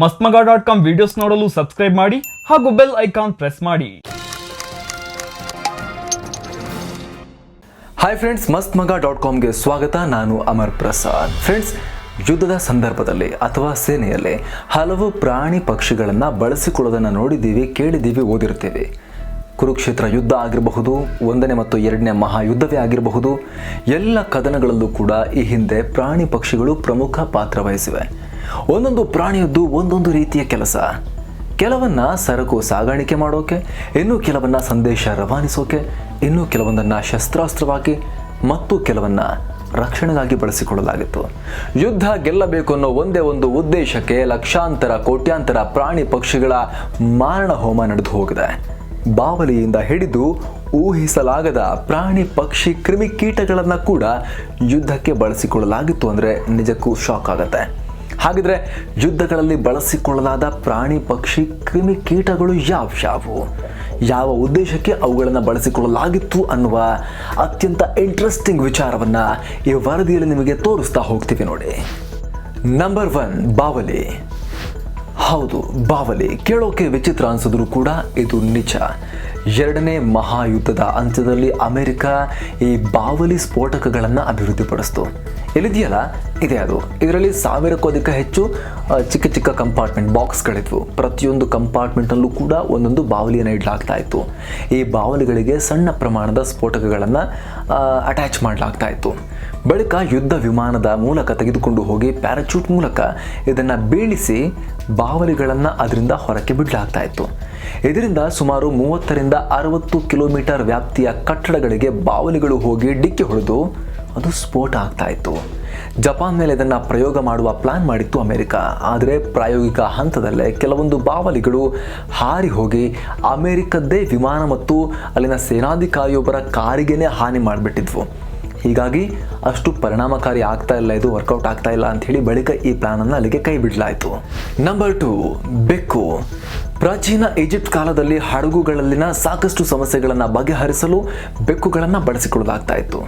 ಮಸ್ತ್ಮಗ.com videos ನೋಡಲು subscribe ಮಾಡಿ ಹಾಗೂ ಬೆಲ್ ಐಕಾನ್ ಪ್ರೆಸ್ ಮಾಡಿ. ಹಾಯ್ ಫ್ರೆಂಡ್ಸ್, ಮಸ್ತ್ಮಗ.comಗೆ ಸ್ವಾಗತ. ನಾನು ಅಮರ್ ಪ್ರಸಾದ್. ಫ್ರೆಂಡ್ಸ್, ಯುದ್ಧದ ಸಂದರ್ಭದಲ್ಲಿ ಅಥವಾ ಸೇನೆಯಲ್ಲಿ ಹಲವು ಪ್ರಾಣಿ ಪಕ್ಷಿಗಳನ್ನು ಬಳಸಿಕೊಳ್ಳೋದನ್ನು ನೋಡಿದ್ದೀವಿ, ಕೇಳಿದ್ದೀವಿ, ಓದಿರ್ತೀವಿ. ಕುರುಕ್ಷೇತ್ರ ಯುದ್ಧ ಆಗಿರಬಹುದು, 1ನೇ ಮತ್ತು 2ನೇ ಮಹಾಯುದ್ಧವೇ ಆಗಿರಬಹುದು, ಎಲ್ಲ ಕದನಗಳಲ್ಲೂ ಕೂಡ ಈ ಹಿಂದೆ ಪ್ರಾಣಿ ಪಕ್ಷಿಗಳು ಪ್ರಮುಖ ಪಾತ್ರ ವಹಿಸಿವೆ. ಒಂದೊಂದು ಪ್ರಾಣಿಯದ್ದು ಒಂದೊಂದು ರೀತಿಯ ಕೆಲಸ. ಕೆಲವನ್ನ ಸರಕು ಸಾಗಾಣಿಕೆ ಮಾಡೋಕೆ, ಇನ್ನು ಕೆಲವನ್ನ ಸಂದೇಶ ರವಾನಿಸೋಕೆ, ಇನ್ನು ಕೆಲವೊಂದನ್ನು ಶಸ್ತ್ರಾಸ್ತ್ರವಾಗಿ ಮತ್ತು ಕೆಲವನ್ನ ರಕ್ಷಣೆಗಾಗಿ ಬಳಸಿಕೊಳ್ಳಲಾಗಿತ್ತು. ಯುದ್ಧ ಗೆಲ್ಲಬೇಕು ಅನ್ನೋ ಒಂದೇ ಒಂದು ಉದ್ದೇಶಕ್ಕೆ ಲಕ್ಷಾಂತರ ಕೋಟ್ಯಾಂತರ ಪ್ರಾಣಿ ಪಕ್ಷಿಗಳ ಮಾರಣ ಹೋಮ ನಡೆದು ಹೋಗಿದೆ. ಬಾವಲಿಯಿಂದ ಹಿಡಿದು ಊಹಿಸಲಾಗದ ಪ್ರಾಣಿ ಪಕ್ಷಿ ಕ್ರಿಮಿಕೀಟಗಳನ್ನು ಕೂಡ ಯುದ್ಧಕ್ಕೆ ಬಳಸಿಕೊಳ್ಳಲಾಗಿತ್ತು ಅಂದರೆ ನಿಜಕ್ಕೂ ಶಾಕ್ ಆಗುತ್ತೆ. ಹಾಗಿದ್ರೆ ಯುದ್ಧಗಳಲ್ಲಿ ಬಳಸಿಕೊಳ್ಳಲಾದ ಪ್ರಾಣಿ ಪಕ್ಷಿ ಕ್ರಿಮಿಕೀಟಗಳು ಯಾವ್ಯಾವು, ಯಾವ ಉದ್ದೇಶಕ್ಕೆ ಅವುಗಳನ್ನು ಬಳಸಿಕೊಳ್ಳಲಾಗಿತ್ತು ಅನ್ನುವ ಅತ್ಯಂತ ಇಂಟ್ರೆಸ್ಟಿಂಗ್ ವಿಚಾರವನ್ನು ಈ ವರದಿಯಲ್ಲಿ ನಿಮಗೆ ತೋರಿಸ್ತಾ ಹೋಗ್ತೀವಿ ನೋಡಿ. ನಂಬರ್ 1, ಬಾವಲಿ. ಹೌದು, ಬಾವಲಿ. ಕೇಳೋಕೆ ವಿಚಿತ್ರ ಅನಿಸಿದ್ರು ಕೂಡ ಇದು ನಿಜ. 2ನೇ ಮಹಾಯುದ್ಧದ ಅಂತ್ಯದಲ್ಲಿ ಅಮೆರಿಕ ಈ ಬಾವಲಿ ಸ್ಫೋಟಕಗಳನ್ನು ಅಭಿವೃದ್ಧಿಪಡಿಸಿತು. ಎಲ್ಲಿದೆಯಲ್ಲ ಇದೆ ಅದು. ಇದರಲ್ಲಿ 1000ಕ್ಕೂ ಅಧಿಕ ಹೆಚ್ಚು ಚಿಕ್ಕ ಚಿಕ್ಕ ಕಂಪಾರ್ಟ್ಮೆಂಟ್ ಬಾಕ್ಸ್ಗಳಿದ್ವು. ಪ್ರತಿಯೊಂದು ಕಂಪಾರ್ಟ್ಮೆಂಟಲ್ಲೂ ಕೂಡ ಒಂದೊಂದು ಬಾವಲಿಯನ್ನು ಇಡಲಾಗ್ತಾ ಇತ್ತು. ಈ ಬಾವಲಿಗಳಿಗೆ ಸಣ್ಣ ಪ್ರಮಾಣದ ಸ್ಫೋಟಕಗಳನ್ನು ಅಟ್ಯಾಚ್ ಮಾಡಲಾಗ್ತಾ ಇತ್ತು. ಬಳಿಕ ಯುದ್ಧ ವಿಮಾನದ ಮೂಲಕ ತೆಗೆದುಕೊಂಡು ಹೋಗಿ ಪ್ಯಾರಾಚೂಟ್ ಮೂಲಕ ಇದನ್ನು ಬೀಳಿಸಿ ಬಾವಲಿಗಳನ್ನು ಅದರಿಂದ ಹೊರಕ್ಕೆ ಬಿಡಲಾಗ್ತಾ ಇತ್ತು. ಇದರಿಂದ ಸುಮಾರು 30ರಿಂದ 60 ಕಿಲೋಮೀಟರ್ ವ್ಯಾಪ್ತಿಯ ಕಟ್ಟಡಗಳಿಗೆ ಬಾವಲಿಗಳು ಹೋಗಿ ಡಿಕ್ಕಿ ಹೊಡೆದು ಅದು ಸ್ಫೋಟ ಆಗ್ತಾ ಇತ್ತು. ಜಪಾನ್ ಮೇಲೆ ಇದನ್ನು ಪ್ರಯೋಗ ಮಾಡುವ ಪ್ಲಾನ್ ಮಾಡಿತ್ತು ಅಮೆರಿಕ. ಆದರೆ ಪ್ರಾಯೋಗಿಕ ಹಂತದಲ್ಲೇ ಕೆಲವೊಂದು ಬಾವಲಿಗಳು ಹಾರಿ ಹೋಗಿ ಅಮೆರಿಕದ್ದೇ ವಿಮಾನ ಮತ್ತು ಅಲ್ಲಿನ ಸೇನಾಧಿಕಾರಿಯೊಬ್ಬರ ಕಾರಿಗೇನೆ ಹಾನಿ ಮಾಡಿಬಿಟ್ಟಿದ್ವು. ಹೀಗಾಗಿ ಅಷ್ಟು ಪರಿಣಾಮಕಾರಿ ಆಗ್ತಾ ಇಲ್ಲ, ಇದು ವರ್ಕೌಟ್ ಆಗ್ತಾ ಇಲ್ಲ ಅಂತ ಹೇಳಿ ಬಳಿಕ ಈ ಪ್ಲಾನ್ ಅನ್ನು ಅಲ್ಲಿಗೆ ಕೈ ಬಿಡಲಾಯಿತು. ನಂಬರ್ 2, ಬೆಕ್ಕು. ಪ್ರಾಚೀನ ಈಜಿಪ್ಟ್ ಕಾಲದಲ್ಲಿ ಹಡಗುಗಳಲ್ಲಿನ ಸಾಕಷ್ಟು ಸಮಸ್ಯೆಗಳನ್ನು ಬಗೆಹರಿಸಲು ಬೆಕ್ಕುಗಳನ್ನು ಬಳಸಿಕೊಳ್ಳಲಾಗ್ತಾ ಇತ್ತು.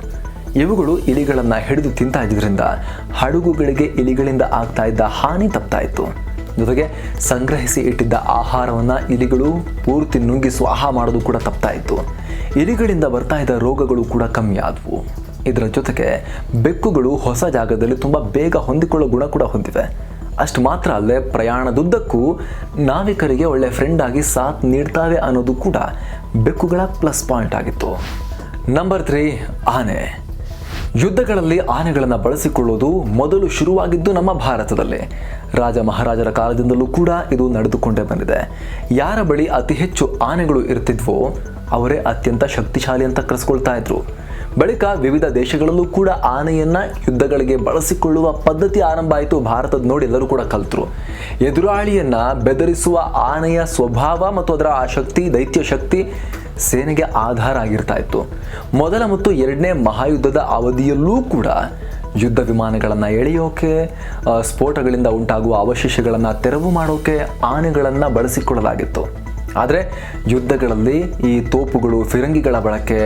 ಇವುಗಳು ಇಲಿಗಳನ್ನು ಹಿಡಿದು ತಿಂತಾ ಇದ್ರಿಂದ ಹಡಗುಗಳಿಗೆ ಇಲಿಗಳಿಂದ ಆಗ್ತಾ ಇದ್ದ ಹಾನಿ ತಪ್ತಾ ಇತ್ತು. ಜೊತೆಗೆ ಸಂಗ್ರಹಿಸಿ ಇಟ್ಟಿದ್ದ ಆಹಾರವನ್ನು ಇಲಿಗಳು ಪೂರ್ತಿ ನುಂಗಿ ಸ್ವಾಹ ಮಾಡೋದು ಕೂಡ ತಪ್ತಾ ಇತ್ತು. ಇಲಿಗಳಿಂದ ಬರ್ತಾ ಇದ್ದ ರೋಗಗಳು ಕೂಡ ಕಮ್ಮಿ ಆದವು. ಇದರ ಜೊತೆಗೆ ಬೆಕ್ಕುಗಳು ಹೊಸ ಜಾಗದಲ್ಲಿ ತುಂಬ ಬೇಗ ಹೊಂದಿಕೊಳ್ಳೋ ಗುಣ ಕೂಡ ಹೊಂದಿವೆ. ಅಷ್ಟು ಮಾತ್ರ ಅಲ್ಲದೆ ಪ್ರಯಾಣದುದ್ದಕ್ಕೂ ನಾವಿಕರಿಗೆ ಒಳ್ಳೆ ಫ್ರೆಂಡ್ ಆಗಿ ಸಾಥ್ ನೀಡ್ತಾವೆ ಅನ್ನೋದು ಕೂಡ ಬೆಕ್ಕುಗಳ ಪ್ಲಸ್ ಪಾಯಿಂಟ್ ಆಗಿತ್ತು. ನಂಬರ್ 3, ಆನೆ. ಯುದ್ಧಗಳಲ್ಲಿ ಆನೆಗಳನ್ನು ಬಳಸಿಕೊಳ್ಳೋದು ಮೊದಲು ಶುರುವಾಗಿದ್ದು ನಮ್ಮ ಭಾರತದಲ್ಲಿ. ರಾಜ ಮಹಾರಾಜರ ಕಾಲದಿಂದಲೂ ಕೂಡ ಇದು ನಡೆದುಕೊಂಡೇ ಬಂದಿದೆ. ಯಾರ ಬಳಿ ಅತಿ ಹೆಚ್ಚು ಆನೆಗಳು ಇರ್ತಿದ್ವೋ ಅವರೇ ಅತ್ಯಂತ ಶಕ್ತಿಶಾಲಿ ಅಂತ ಕರೆಸ್ಕೊಳ್ತಾ ಇದ್ರು. ಬಳಿಕ ವಿವಿಧ ದೇಶಗಳಲ್ಲೂ ಕೂಡ ಆನೆಯನ್ನ ಯುದ್ಧಗಳಿಗೆ ಬಳಸಿಕೊಳ್ಳುವ ಪದ್ಧತಿ ಆರಂಭ ಆಯಿತು. ಭಾರತದ ನೋಡಿ ಎಲ್ಲರೂ ಕೂಡ ಕಲ್ತರು. ಎದುರಾಳಿಯನ್ನ ಬೆದರಿಸುವ ಆನೆಯ ಸ್ವಭಾವ ಮತ್ತು ಅದರ ಶಕ್ತಿ, ದೈತ್ಯ ಶಕ್ತಿ ಸೇನೆಗೆ ಆಧಾರ ಆಗಿರ್ತಾ ಇತ್ತು. ಮೊದಲ ಮತ್ತು 2ನೇ ಮಹಾಯುದ್ಧದ ಅವಧಿಯಲ್ಲೂ ಕೂಡ ಯುದ್ಧ ವಿಮಾನಗಳನ್ನು ಎಳೆಯೋಕೆ, ಸ್ಫೋಟಗಳಿಂದ ಉಂಟಾಗುವ ಅವಶೇಷಗಳನ್ನು ತೆರವು ಮಾಡೋಕೆ ಆನೆಗಳನ್ನು ಬಳಸಿಕೊಳ್ಳಲಾಗಿತ್ತು. ಆದರೆ ಯುದ್ಧಗಳಲ್ಲಿ ಈ ತೋಪುಗಳು, ಫಿರಂಗಿಗಳ ಬಳಕೆ,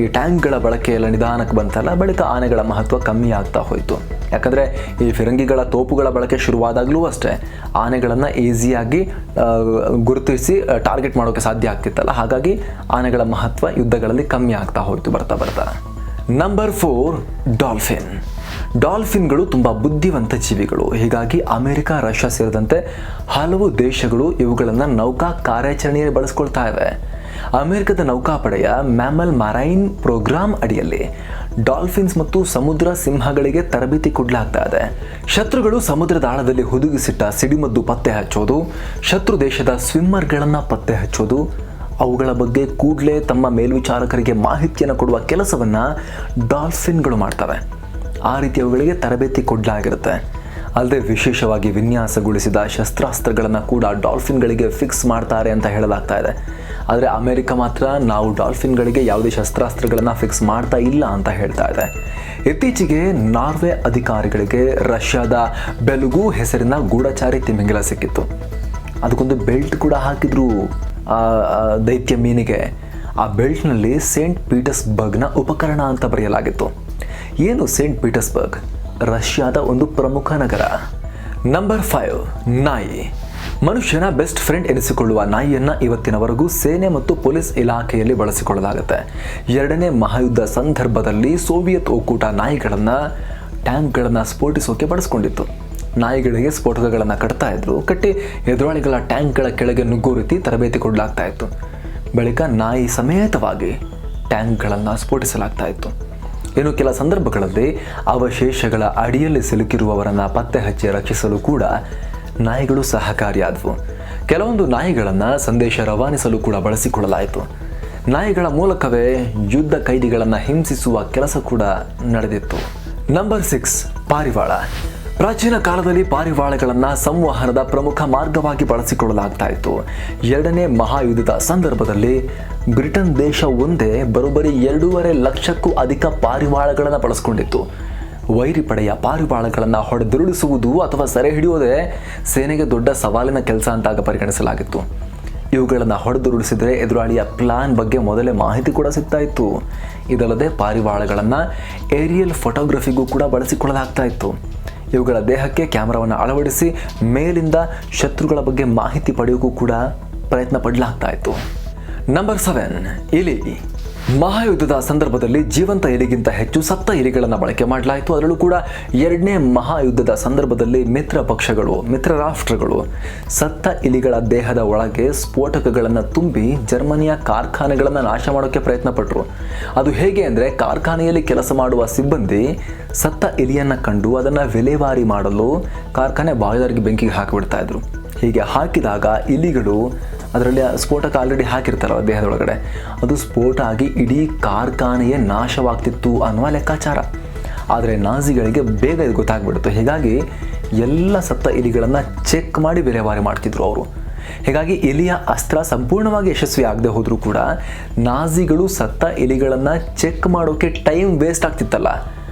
ಈ ಟ್ಯಾಂಕ್ಗಳ ಬಳಕೆ ಎಲ್ಲ ನಿಧಾನಕ್ಕೆ ಬಂತಲ್ಲ, ಬಳಿಕ ಆನೆಗಳ ಮಹತ್ವ ಕಮ್ಮಿ ಆಗ್ತಾ ಹೋಯಿತು. ಯಾಕಂದರೆ ಈ ಫಿರಂಗಿಗಳ ತೋಪುಗಳ ಬಳಕೆ ಶುರುವಾದಾಗಲೂ ಅಷ್ಟೇ ಆನೆಗಳನ್ನು ಈಸಿಯಾಗಿ ಗುರುತಿಸಿ ಟಾರ್ಗೆಟ್ ಮಾಡೋಕ್ಕೆ ಸಾಧ್ಯ ಆಗ್ತಿತ್ತಲ್ಲ, ಹಾಗಾಗಿ ಆನೆಗಳ ಮಹತ್ವ ಯುದ್ಧಗಳಲ್ಲಿ ಕಮ್ಮಿ ಆಗ್ತಾ ಹೋಯಿತು ಬರ್ತಾ ಬರ್ತಾ. Number 4, dolphin. ಡಾಲ್ಫಿನ್ಗಳು ತುಂಬ ಬುದ್ಧಿವಂತ ಜೀವಿಗಳು. ಹೀಗಾಗಿ ಅಮೆರಿಕ, ರಷ್ಯಾ ಸೇರಿದಂತೆ ಹಲವು ದೇಶಗಳು ಇವುಗಳನ್ನು ನೌಕಾ ಕಾರ್ಯಾಚರಣೆಯಲ್ಲಿ ಬಳಸ್ಕೊಳ್ತಾ ಇವೆ. ಅಮೆರಿಕದ ನೌಕಾಪಡೆಯ ಮ್ಯಾಮಲ್ ಮರೈನ್ ಪ್ರೋಗ್ರಾಂ ಅಡಿಯಲ್ಲಿ ಡಾಲ್ಫಿನ್ಸ್ ಮತ್ತು ಸಮುದ್ರ ಸಿಂಹಗಳಿಗೆ ತರಬೇತಿ ಕೊಡಲಾಗ್ತಾ ಇದೆ. ಶತ್ರುಗಳು ಸಮುದ್ರದ ಆಳದಲ್ಲಿ ಹುದುಗಿಸಿಟ್ಟ ಸಿಡಿಮದ್ದು ಪತ್ತೆ ಹಚ್ಚೋದು, ಶತ್ರು ದೇಶದ ಸ್ವಿಮ್ಮರ್ಗಳನ್ನು ಪತ್ತೆ ಹಚ್ಚೋದು, ಅವುಗಳ ಬಗ್ಗೆ ಕೂಡಲೇ ತಮ್ಮ ಮೇಲ್ವಿಚಾರಕರಿಗೆ ಮಾಹಿತಿಯನ್ನು ಕೊಡುವ ಕೆಲಸವನ್ನು ಡಾಲ್ಫಿನ್ಗಳು ಮಾಡ್ತವೆ. ಆ ರೀತಿ ಅವುಗಳಿಗೆ ತರಬೇತಿ ಕೊಡಲಾಗಿರುತ್ತೆ. ಅಲ್ಲದೆ ವಿಶೇಷವಾಗಿ ವಿನ್ಯಾಸಗೊಳಿಸಿದ ಶಸ್ತ್ರಾಸ್ತ್ರಗಳನ್ನು ಕೂಡ ಡಾಲ್ಫಿನ್ಗಳಿಗೆ ಫಿಕ್ಸ್ ಮಾಡ್ತಾರೆ ಅಂತ ಹೇಳಲಾಗ್ತಾ ಇದೆ. ಆದರೆ ಅಮೆರಿಕ ಮಾತ್ರ ನಾವು ಡಾಲ್ಫಿನ್ಗಳಿಗೆ ಯಾವುದೇ ಶಸ್ತ್ರಾಸ್ತ್ರಗಳನ್ನು ಫಿಕ್ಸ್ ಮಾಡ್ತಾ ಇಲ್ಲ ಅಂತ ಹೇಳ್ತಾ ಇದೆ. ಇತ್ತೀಚೆಗೆ ನಾರ್ವೆ ಅಧಿಕಾರಿಗಳಿಗೆ ರಷ್ಯಾದ ಬೆಲುಗು ಹೆಸರಿನ ಗೂಢಚಾರಿ ತಿಮಿಂಗಿಲ ಸಿಕ್ಕಿತ್ತು. ಅದಕ್ಕೊಂದು ಬೆಲ್ಟ್ ಕೂಡ ಹಾಕಿದ್ರು ದೈತ್ಯ ಮೀನಿಗೆ. ಆ ಬೆಲ್ಟ್ನಲ್ಲಿ ಸೇಂಟ್ ಪೀಟರ್ಸ್ಬರ್ಗ್ನ ಉಪಕರಣ ಅಂತ ಬರೆಯಲಾಗಿತ್ತು. ಏನು ಸೇಂಟ್ ಪೀಟರ್ಸ್ಬರ್ಗ್? ರಷ್ಯಾದ ಒಂದು ಪ್ರಮುಖ ನಗರ. ನಂಬರ್ 5, ನಾಯಿ. ಮನುಷ್ಯನ ಬೆಸ್ಟ್ ಫ್ರೆಂಡ್ ಎನಿಸಿಕೊಳ್ಳುವ ನಾಯಿಯನ್ನ ಇವತ್ತಿನವರೆಗೂ ಸೇನೆ ಮತ್ತು ಪೊಲೀಸ್ ಇಲಾಖೆಯಲ್ಲಿ ಬಳಸಿಕೊಳ್ಳಲಾಗುತ್ತೆ. ಎರಡನೇ ಮಹಾಯುದ್ಧ ಸಂದರ್ಭದಲ್ಲಿ ಸೋವಿಯತ್ ಒಕ್ಕೂಟ ನಾಯಿಗಳನ್ನು ಟ್ಯಾಂಕ್ಗಳನ್ನು ಸ್ಫೋಟಿಸೋಕೆ ಬಳಸ್ಕೊಂಡಿತ್ತು. ನಾಯಿಗಳಿಗೆ ಸ್ಫೋಟಕಗಳನ್ನು ಕಟ್ತಾ ಇದ್ರು. ಕಟ್ಟಿ ಎದುರಾಳಿಗಳ ಟ್ಯಾಂಕ್ಗಳ ಕೆಳಗೆ ನುಗ್ಗೋ ರೀತಿ ತರಬೇತಿ ಕೊಡಲಾಗ್ತಾ ಇತ್ತು. ಬಳಿಕ ನಾಯಿ ಸಮೇತವಾಗಿ ಟ್ಯಾಂಕ್ಗಳನ್ನು ಸ್ಫೋಟಿಸಲಾಗ್ತಾ ಇತ್ತು. ಇನ್ನು ಕೆಲ ಸಂದರ್ಭಗಳಲ್ಲಿ ಅವಶೇಷಗಳ ಅಡಿಯಲ್ಲಿ ಸಿಲುಕಿರುವವರನ್ನು ಪತ್ತೆ ಹಚ್ಚಿ ರಕ್ಷಿಸಲು ಕೂಡ ನಾಯಿಗಳು ಸಹಕಾರಿಯಾದವು. ಕೆಲವೊಂದು ನಾಯಿಗಳನ್ನು ಸಂದೇಶ ರವಾನಿಸಲು ಕೂಡ ಬಳಸಿಕೊಳ್ಳಲಾಯಿತು. ನಾಯಿಗಳ ಮೂಲಕವೇ ಯುದ್ಧ ಕೈದಿಗಳನ್ನು ಹಿಂಸಿಸುವ ಕೆಲಸ ಕೂಡ ನಡೆದಿತ್ತು. ನಂಬರ್ 6, ಪಾರಿವಾಳ. ಪ್ರಾಚೀನ ಕಾಲದಲ್ಲಿ ಪಾರಿವಾಳಗಳನ್ನು ಸಂವಹನದ ಪ್ರಮುಖ ಮಾರ್ಗವಾಗಿ ಬಳಸಿಕೊಳ್ಳಲಾಗ್ತಾ ಇತ್ತು. ಎರಡನೇ ಮಹಾಯುದ್ಧದ ಸಂದರ್ಭದಲ್ಲಿ ಬ್ರಿಟನ್ ದೇಶ ಒಂದೇ ಬರೋಬ್ಬರಿ 2.5 ಲಕ್ಷಕ್ಕೂ ಅಧಿಕ ಪಾರಿವಾಳಗಳನ್ನು ಬಳಸಿಕೊಂಡಿತ್ತು. ವೈರಿ ಪಡೆಯ ಪಾರಿವಾಳಗಳನ್ನು ಹೊಡೆದುರುಳಿಸುವುದು ಅಥವಾ ಸೆರೆ ಹಿಡಿಯೋದೇ ಸೇನೆಗೆ ದೊಡ್ಡ ಸವಾಲಿನ ಕೆಲಸ ಅಂತಾಗ ಪರಿಗಣಿಸಲಾಗಿತ್ತು. ಇವುಗಳನ್ನು ಹೊಡೆದುರುಳಿಸಿದರೆ ಎದುರಾಳಿಯ ಪ್ಲಾನ್ ಬಗ್ಗೆ ಮೊದಲೇ ಮಾಹಿತಿ ಕೂಡ ಸಿಗ್ತಾ ಇತ್ತು. ಇದಲ್ಲದೆ ಪಾರಿವಾಳಗಳನ್ನು ಏರಿಯಲ್ ಫೋಟೋಗ್ರಫಿಗೂ ಕೂಡ ಬಳಸಿಕೊಳ್ಳಲಾಗ್ತಾ ಇತ್ತು. ಇವುಗಳ ದೇಹಕ್ಕೆ ಕ್ಯಾಮರಾವನ್ನು ಅಳವಡಿಸಿ ಮೇಲಿಂದ ಶತ್ರುಗಳ ಬಗ್ಗೆ ಮಾಹಿತಿ ಪಡೆಯೋಕ್ಕೂ ಕೂಡ ಪ್ರಯತ್ನ ಪಡಲಾಗ್ತಾ ಇತ್ತು. ನಂಬರ್ 7, ಇಲಿ. ಮಹಾಯುದ್ಧದ ಸಂದರ್ಭದಲ್ಲಿ ಜೀವಂತ ಇಲಿಗಿಂತ ಹೆಚ್ಚು ಸತ್ತ ಇಲಿಗಳನ್ನು ಬಳಕೆ ಮಾಡಲಾಯಿತು. ಅದರಲ್ಲೂ ಕೂಡ ಎರಡನೇ ಮಹಾಯುದ್ಧದ ಸಂದರ್ಭದಲ್ಲಿ ಮಿತ್ರ ರಾಷ್ಟ್ರಗಳು ಸತ್ತ ಇಲಿಗಳ ದೇಹದ ಒಳಗೆ ಸ್ಫೋಟಕಗಳನ್ನು ತುಂಬಿ ಜರ್ಮನಿಯ ಕಾರ್ಖಾನೆಗಳನ್ನು ನಾಶ ಮಾಡೋಕ್ಕೆ ಪ್ರಯತ್ನ ಪಟ್ಟರು. ಅದು ಹೇಗೆ ಅಂದರೆ, ಕಾರ್ಖಾನೆಯಲ್ಲಿ ಕೆಲಸ ಮಾಡುವ ಸಿಬ್ಬಂದಿ ಸತ್ತ ಇಲಿಯನ್ನು ಕಂಡು ಅದನ್ನು ವಿಲೇವಾರಿ ಮಾಡಲು ಕಾರ್ಖಾನೆ ಬಾಗಿಲಿಗೆ ಬೆಂಕಿಗೆ ಹಾಕಿಬಿಡ್ತಾ ಇದ್ರು. ಹೀಗೆ ಹಾಕಿದಾಗ ಇಲಿಗಳು ಅದರಲ್ಲಿ ಸ್ಫೋಟಕ ಆಲ್ರೆಡಿ ಹಾಕಿರ್ತಾರಲ್ಲ ದೇಹದೊಳಗಡೆ, ಅದು ಸ್ಫೋಟ ಆಗಿ ಇಡೀ ಕಾರ್ಖಾನೆಯೇ ನಾಶವಾಗ್ತಿತ್ತು ಅನ್ನುವ ಲೆಕ್ಕಾಚಾರ. ಆದರೆ ನಾಜಿಗಳಿಗೆ ಬೇಗ ಇದು ಗೊತ್ತಾಗ್ಬಿಡ್ತು. ಹೀಗಾಗಿ ಎಲ್ಲ ಸತ್ತ ಇಲಿಗಳನ್ನು ಚೆಕ್ ಮಾಡಿ ವಿಲೇವಾರಿ ಮಾಡ್ತಿದ್ರು ಅವರು. ಹೀಗಾಗಿ ಇಲಿಯ ಅಸ್ತ್ರ ಸಂಪೂರ್ಣವಾಗಿ ಯಶಸ್ವಿ ಆಗದೆ ಹೋದರೂ ಕೂಡ ನಾಜಿಗಳು ಸತ್ತ ಇಲಿಗಳನ್ನು ಚೆಕ್ ಮಾಡೋಕ್ಕೆ ಟೈಮ್ ವೇಸ್ಟ್ ಆಗ್ತಿತ್ತಲ್ಲ,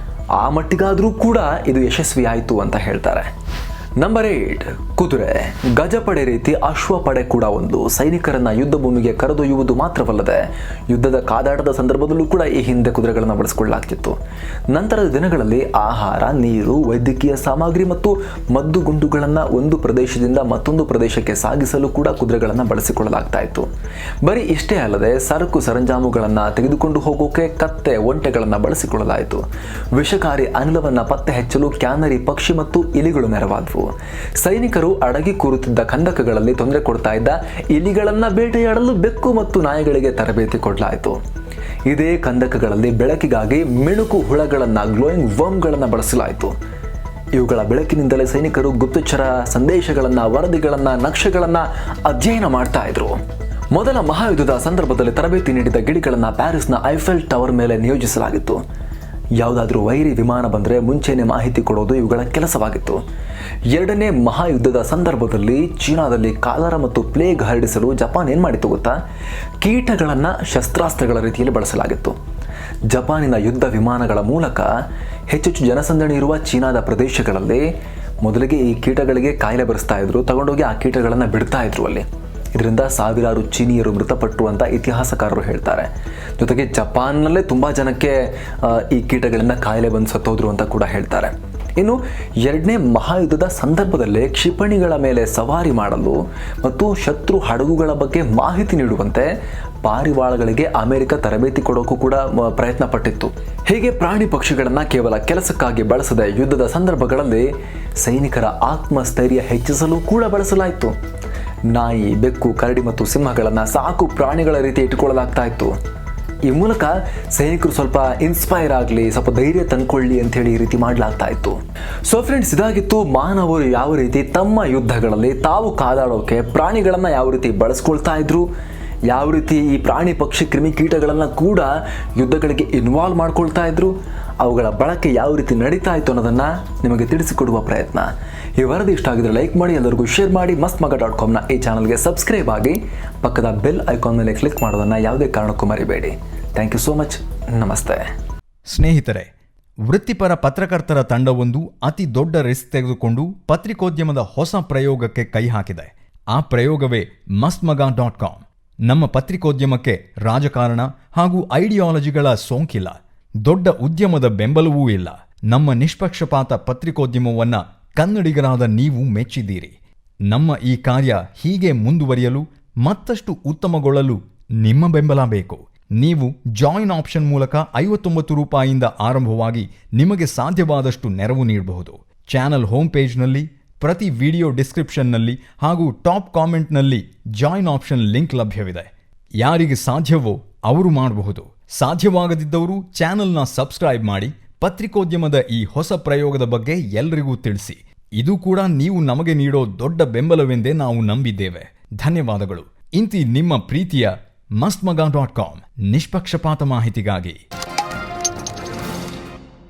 ಆ ಮಟ್ಟಿಗಾದರೂ ಕೂಡ ಇದು ಯಶಸ್ವಿ ಆಯಿತು ಅಂತ ಹೇಳ್ತಾರೆ. ನಂಬರ್ 8, ಕುದುರೆ. ಗಜಪಡೆ ರೀತಿ ಅಶ್ವಪಡೆ ಕೂಡ ಒಂದು. ಸೈನಿಕರನ್ನ ಯುದ್ಧ ಭೂಮಿಗೆ ಕರೆದೊಯ್ಯುವುದು ಮಾತ್ರವಲ್ಲದೆ ಯುದ್ಧದ ಕಾದಾಟದ ಸಂದರ್ಭದಲ್ಲೂ ಕೂಡ ಈ ಹಿಂದೆ ಕುದುರೆಗಳನ್ನು ಬಳಸಿಕೊಳ್ಳಲಾಗ್ತಿತ್ತು. ನಂತರದ ದಿನಗಳಲ್ಲಿ ಆಹಾರ, ನೀರು, ವೈದ್ಯಕೀಯ ಸಾಮಗ್ರಿ ಮತ್ತು ಮದ್ದುಗುಂಡುಗಳನ್ನು ಒಂದು ಪ್ರದೇಶದಿಂದ ಮತ್ತೊಂದು ಪ್ರದೇಶಕ್ಕೆ ಸಾಗಿಸಲು ಕೂಡ ಕುದುರೆಗಳನ್ನು ಬಳಸಿಕೊಳ್ಳಲಾಗ್ತಾ ಇತ್ತು. ಬರೀ ಇಷ್ಟೇ ಅಲ್ಲದೆ ಸರಕು ಸರಂಜಾಮುಗಳನ್ನು ತೆಗೆದುಕೊಂಡು ಹೋಗೋಕೆ ಕತ್ತೆ, ಒಂಟೆಗಳನ್ನು ಬಳಸಿಕೊಳ್ಳಲಾಯಿತು. ವಿಷಕಾರಿ ಅನಿಲವನ್ನು ಪತ್ತೆ ಹಚ್ಚಲು ಕ್ಯಾನರಿ ಪಕ್ಷಿ ಮತ್ತು ಇಲಿಗಳು ನೆರವಾದವು. ಸೈನಿಕರು ಅಡಗಿ ಕೂರುತ್ತಿದ್ದ ಕಂದಕಗಳಲ್ಲಿ ತೊಂದರೆ ಕೊಡ್ತಾ ಇದ್ದ ಇಲಿಗಳನ್ನ ಬೇಟೆಯಾಡಲು ಬೆಕ್ಕು ಮತ್ತು ನಾಯಿಗಳಿಗೆ ತರಬೇತಿ ಕೊಡಲಾಯಿತು. ಇದೇ ಕಂದಕಗಳಲ್ಲಿ ಬೆಳಕಿಗಾಗಿ ಮಿಣುಕು ಹುಳಗಳನ್ನ, ಗ್ಲೋಯಿಂಗ್ ವರ್ಮ್ಗಳನ್ನ ಬಳಸಲಾಯಿತು. ಇವುಗಳ ಬೆಳಕಿನಿಂದಲೇ ಸೈನಿಕರು ಗುಪ್ತಚರ ಸಂದೇಶಗಳನ್ನ, ವರದಿಗಳನ್ನ, ನಕ್ಷೆಗಳನ್ನ ಅಧ್ಯಯನ ಮಾಡ್ತಾ ಇದ್ರು. ಮೊದಲ ಮಹಾಯುದ್ಧದ ಸಂದರ್ಭದಲ್ಲಿ ತರಬೇತಿ ನೀಡಿದ ಗಿಳಿಗಳನ್ನ ಪ್ಯಾರಿಸ್ನ ಐಫೆಲ್ ಟವರ್ ಮೇಲೆ ನಿಯೋಜಿಸಲಾಗಿತ್ತು. ಯಾವುದಾದ್ರೂ ವೈರಿ ವಿಮಾನ ಬಂದರೆ ಮುಂಚೆನೇ ಮಾಹಿತಿ ಕೊಡೋದು ಇವುಗಳ ಕೆಲಸವಾಗಿತ್ತು. ಎರಡನೇ ಮಹಾಯುದ್ಧದ ಸಂದರ್ಭದಲ್ಲಿ ಚೀನಾದಲ್ಲಿ ಕಾಲರ ಮತ್ತು ಪ್ಲೇಗ್ ಹರಡಿಸಲು ಜಪಾನ್ ಏನು ಮಾಡಿತ್ತು ಗೊತ್ತಾ? ಕೀಟಗಳನ್ನು ಶಸ್ತ್ರಾಸ್ತ್ರಗಳ ರೀತಿಯಲ್ಲಿ ಬಳಸಲಾಗಿತ್ತು. ಜಪಾನಿನ ಯುದ್ಧ ವಿಮಾನಗಳ ಮೂಲಕ ಹೆಚ್ಚೆಚ್ಚು ಜನಸಂದಣಿ ಇರುವ ಚೀನಾದ ಪ್ರದೇಶಗಳಲ್ಲಿ ಮೊದಲಿಗೆ ಈ ಕೀಟಗಳಿಗೆ ಕಾಯಿಲೆ ಬರೆಸ್ತಾ ಇದ್ರು, ತಗೊಂಡೋಗಿ ಆ ಕೀಟಗಳನ್ನು ಬಿಡ್ತಾ ಇದ್ರು ಅಲ್ಲಿ. ಇದರಿಂದ ಸಾವಿರಾರು ಚೀನಿಯರು ಮೃತಪಟ್ಟರು ಅಂತ ಇತಿಹಾಸಕಾರರು ಹೇಳ್ತಾರೆ. ಜೊತೆಗೆ ಜಪಾನ್ನಲ್ಲೇ ತುಂಬ ಜನಕ್ಕೆ ಈ ಕೀಟಗಳಿಂದ ಕಾಯಿಲೆ ಬಂದು ಸತ್ತೋದ್ರು ಅಂತ ಕೂಡ ಹೇಳ್ತಾರೆ. ಇನ್ನು ಎರಡನೇ ಮಹಾಯುದ್ಧದ ಸಂದರ್ಭದಲ್ಲೇ ಕ್ಷಿಪಣಿಗಳ ಮೇಲೆ ಸವಾರಿ ಮಾಡಲು ಮತ್ತು ಶತ್ರು ಹಡಗುಗಳ ಬಗ್ಗೆ ಮಾಹಿತಿ ನೀಡುವಂತೆ ಪಾರಿವಾಳಗಳಿಗೆ ಅಮೆರಿಕ ತರಬೇತಿ ಕೊಡೋಕ್ಕೂ ಕೂಡ ಪ್ರಯತ್ನ ಪಟ್ಟಿತ್ತು. ಹೀಗೆ ಪ್ರಾಣಿ ಪಕ್ಷಿಗಳನ್ನು ಕೇವಲ ಕೆಲಸಕ್ಕಾಗಿ ಬಳಸದೆ ಯುದ್ಧದ ಸಂದರ್ಭಗಳಲ್ಲಿ ಸೈನಿಕರ ಆತ್ಮಸ್ಥೈರ್ಯ ಹೆಚ್ಚಿಸಲು ಕೂಡ ಬಳಸಲಾಯಿತು. ನಾಯಿ, ಬೆಕ್ಕು, ಕರಡಿ ಮತ್ತು ಸಿಂಹಗಳನ್ನು ಸಾಕು ಪ್ರಾಣಿಗಳ ರೀತಿ ಇಟ್ಟುಕೊಳ್ಳಲಾಗ್ತಾ ಇತ್ತು. ಈ ಮೂಲಕ ಸೈನಿಕರು ಸ್ವಲ್ಪ ಇನ್ಸ್ಪೈರ್ ಆಗಲಿ, ಸ್ವಲ್ಪ ಧೈರ್ಯ ತಂದ್ಕೊಳ್ಳಿ ಅಂಥೇಳಿ ಈ ರೀತಿ ಮಾಡಲಾಗ್ತಾ ಇತ್ತು. ಸೊ ಫ್ರೆಂಡ್ಸ್, ಇದಾಗಿತ್ತು ಮಾನವರು ಯಾವ ರೀತಿ ತಮ್ಮ ಯುದ್ಧಗಳಲ್ಲಿ ತಾವು ಕಾದಾಡೋಕೆ ಪ್ರಾಣಿಗಳನ್ನು ಯಾವ ರೀತಿ ಬಳಸ್ಕೊಳ್ತಾ ಇದ್ರು, ಯಾವ ರೀತಿ ಈ ಪ್ರಾಣಿ ಪಕ್ಷಿ ಕ್ರಿಮಿಕೀಟಗಳನ್ನು ಕೂಡ ಯುದ್ಧಗಳಿಗೆ ಇನ್ವಾಲ್ವ್ ಮಾಡ್ಕೊಳ್ತಾ ಇದ್ರು, ಅವುಗಳ ಬಳಕೆ ಯಾವ ರೀತಿ ನಡೀತಾ ಇತ್ತು ಅನ್ನೋದನ್ನು ನಿಮಗೆ ತಿಳಿಸಿಕೊಡುವ ಪ್ರಯತ್ನ. ಈ ವರದಿ ಇಷ್ಟ ಆಗಿದ್ರೆ ಲೈಕ್ ಮಾಡಿ, ಎಲ್ಲರಿಗೂ ಶೇರ್ ಮಾಡಿ. mastmaga.com ಈ ಚಾನಲ್ಗೆ ಸಬ್ಸ್ಕ್ರೈಬ್ ಆಗಿ ಪಕ್ಕದ ಬೆಲ್ ಐಕಾನ್ ಮೇಲೆ ಕ್ಲಿಕ್ ಮಾಡೋದನ್ನು ಯಾವುದೇ ಕಾರಣಕ್ಕೂ ಮರಿಬೇಡಿ. Thank you so much. ನಮಸ್ತೆ ಸ್ನೇಹಿತರೆ, ವೃತ್ತಿಪರ ಪತ್ರಕರ್ತರ ತಂಡವೊಂದು ಅತಿ ದೊಡ್ಡ ರಿಸ್ಕ್ ತೆಗೆದುಕೊಂಡು ಪತ್ರಿಕೋದ್ಯಮದ ಹೊಸ ಪ್ರಯೋಗಕ್ಕೆ ಕೈ ಹಾಕಿದೆ. ಆ ಪ್ರಯೋಗವೇ mastmaga.com. ನಮ್ಮ ಪತ್ರಿಕೋದ್ಯಮಕ್ಕೆ ರಾಜಕಾರಣ ಹಾಗೂ ಐಡಿಯಾಲಜಿಗಳ ಸೋಂಕಿಲ್ಲ, ದೊಡ್ಡ ಉದ್ಯಮದ ಬೆಂಬಲವೂ ಇಲ್ಲ. ನಮ್ಮ ನಿಷ್ಪಕ್ಷಪಾತ ಪತ್ರಿಕೋದ್ಯಮವನ್ನ ಕನ್ನಡಿಗರಾದ ನೀವು ಮೆಚ್ಚಿದ್ದೀರಿ. ನಮ್ಮ ಈ ಕಾರ್ಯ ಹೀಗೆ ಮುಂದುವರಿಯಲು ಮತ್ತಷ್ಟು ಉತ್ತಮಗೊಳ್ಳಲು ನಿಮ್ಮ ಬೆಂಬಲ ಬೇಕು. ನೀವು ಜಾಯಿನ್ ಆಪ್ಷನ್ ಮೂಲಕ 59 ರೂಪಾಯಿಯಿಂದ ಆರಂಭವಾಗಿ ನಿಮಗೆ ಸಾಧ್ಯವಾದಷ್ಟು ನೆರವು ನೀಡಬಹುದು. ಚಾನಲ್ ಹೋಮ್ ಪೇಜ್ನಲ್ಲಿ, ಪ್ರತಿ ವಿಡಿಯೋ ಡಿಸ್ಕ್ರಿಪ್ಷನ್ನಲ್ಲಿ ಹಾಗೂ ಟಾಪ್ ಕಾಮೆಂಟ್ನಲ್ಲಿ ಜಾಯಿನ್ ಆಪ್ಷನ್ ಲಿಂಕ್ ಲಭ್ಯವಿದೆ. ಯಾರಿಗೆ ಸಾಧ್ಯವೋ ಅವರು ಮಾಡಬಹುದು. ಸಾಧ್ಯವಾಗದಿದ್ದವರು ಚಾನೆಲ್ನ ಸಬ್ಸ್ಕ್ರೈಬ್ ಮಾಡಿ ಪತ್ರಿಕೋದ್ಯಮದ ಈ ಹೊಸ ಪ್ರಯೋಗದ ಬಗ್ಗೆ ಎಲ್ಲರಿಗೂ ತಿಳಿಸಿ. ಇದು ಕೂಡ ನೀವು ನಮಗೆ ನೀಡೋ ದೊಡ್ಡ ಬೆಂಬಲವೆಂದೇ ನಾವು ನಂಬಿದ್ದೇವೆ. ಧನ್ಯವಾದಗಳು. ಇಂತಿ ನಿಮ್ಮ ಪ್ರೀತಿಯ mastmaga.com ನಿಷ್ಪಕ್ಷಪಾತ ಮಾಹಿತಿಗಾಗಿ.